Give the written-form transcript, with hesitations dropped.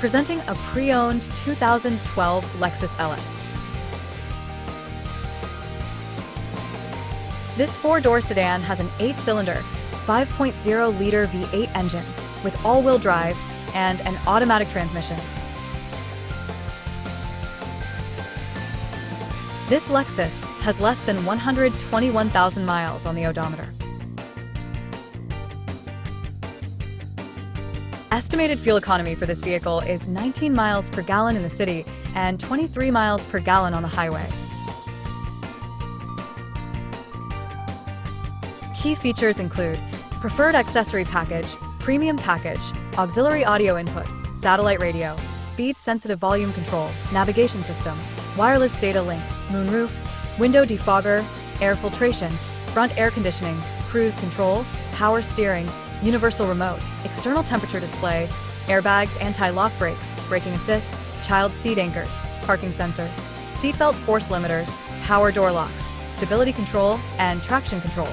presenting a pre-owned 2012 Lexus LS. This four-door sedan has an 8-cylinder, 5.0-liter V8 engine with all-wheel drive and an automatic transmission. This Lexus has less than 121,000 miles on the odometer. Estimated fuel economy for this vehicle is 19 miles per gallon in the city and 23 miles per gallon on the highway. Key features include preferred accessory package, premium package, auxiliary audio input, satellite radio, speed-sensitive volume control, navigation system, wireless data link, moonroof, window defogger, air filtration, front air conditioning, cruise control, power steering, universal remote, external temperature display, airbags, anti-lock brakes, braking assist, child seat anchors, parking sensors, seatbelt force limiters, power door locks, stability control, and traction control.